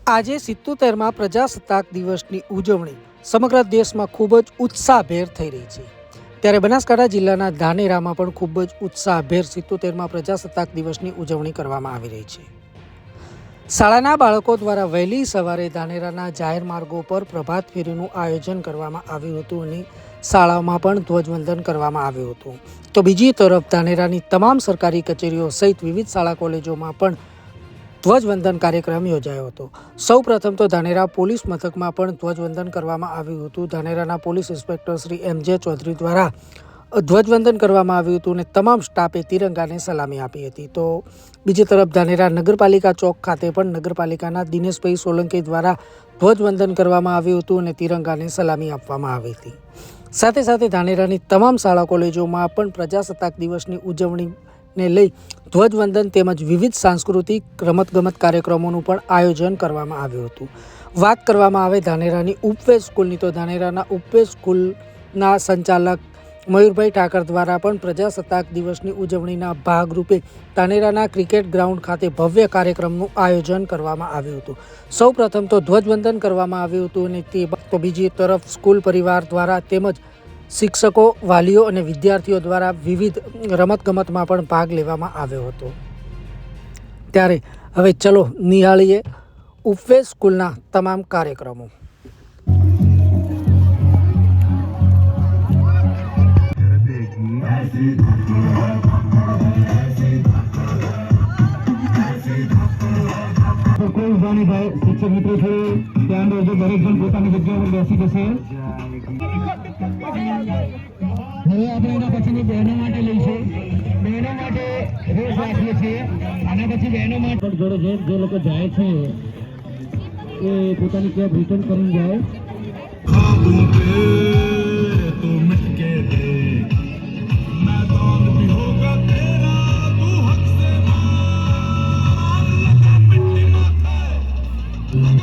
આજે 77મા પ્રજાસત્તાક દિવસની ઉજવણી સમગ્ર દેશમાં ખૂબ જ ઉત્સાહભેર થઈ રહી છે। ત્યારે બનાસકાંઠા જિલ્લાના ધાનેરામાં પણ ખૂબ જ ઉત્સાહભેર 77મા પ્રજાસત્તાક દિવસની ઉજવણી કરવામાં આવી રહી છે। શાળાના બાળકો દ્વારા વહેલી સવારે ધાનેરાના જાહેર માર્ગો પર પ્રભાત ફેરીનું આયોજન કરવામાં આવ્યું હતું અને શાળાઓમાં પણ ધ્વજવંદન કરવામાં આવ્યું હતું। તો બીજી તરફ ધાનેરાની તમામ સરકારી કચેરીઓ સહિત વિવિધ શાળા કોલેજોમાં પણ ધ્વજવંદન કાર્યક્રમ યોજાયો હતો। સૌ પ્રથમ તો ધાનેરા પોલીસ મથકમાં પણ ધ્વજવંદન કરવામાં આવ્યું હતું। ધાનેરાના police inspector Shri MJ Chaudhary દ્વારા ધ્વજવંદન કરવામાં આવ્યું હતું અને તમામ સ્ટાફે તિરંગાને સલામી આપી હતી। તો બીજી તરફ ધાનેરા નગરપાલિકા ચોક ખાતે પણ નગરપાલિકાના દિનેશભાઈ સોલંકી દ્વારા ધ્વજવંદન કરવામાં આવ્યું હતું અને તિરંગાને સલામી આપવામાં આવી હતી। સાથે સાથે ધાનેરાની તમામ શાળા કોલેજોમાં પણ પ્રજાસત્તાક દિવસની ઉજવણીને લઈ ધ્વજવંદન તેમજ વિવિધ સાંસ્કૃતિક રમતગમત કાર્યક્રમોનું પણ આયોજન કરવામાં આવ્યું હતું। વાત કરવામાં આવે ધાનેરાની ઉપવેશ સ્કૂલની તો ધાનેરાના ઉપવેશ સ્કૂલના સંચાલક મયુરભાઈ ઠાકર દ્વારા પણ પ્રજાસત્તાક દિવસની ઉજવણીના ભાગરૂપે ધાનેરાના ક્રિકેટ ગ્રાઉન્ડ ખાતે ભવ્ય કાર્યક્રમનું આયોજન કરવામાં આવ્યું હતું। સૌ પ્રથમ તો ધ્વજવંદન કરવામાં આવ્યું હતું અને તો બીજી તરફ સ્કૂલ પરિવાર દ્વારા તેમજ શિક્ષકો, વાલીઓ અને વિદ્યાર્થીઓ દ્વારા વિવિધ રમતગમતમાં પણ ભાગ લેવામાં આવ્યો હતો। ત્યારે હવે ચલો નિહાળીએ ઉપવેશ સ્કૂલના તમામ કાર્યક્રમો। કોઈ ઉભાની ભાઈ શિક્ષક મિત્રો થોડું ધ્યાન રહેજો, દરેક જણ પોતાની જગ્યા પર બેસી જશે। હવે આપણે એના પછીની બહેનો માટે લઈશું। બહેનો માટે રેસ રાખીએ છીએ। આના પછી બહેનો માટે જોડે જે લોકો જાય છે એ પોતાની કેબ રિટર્ન કરીને જાય।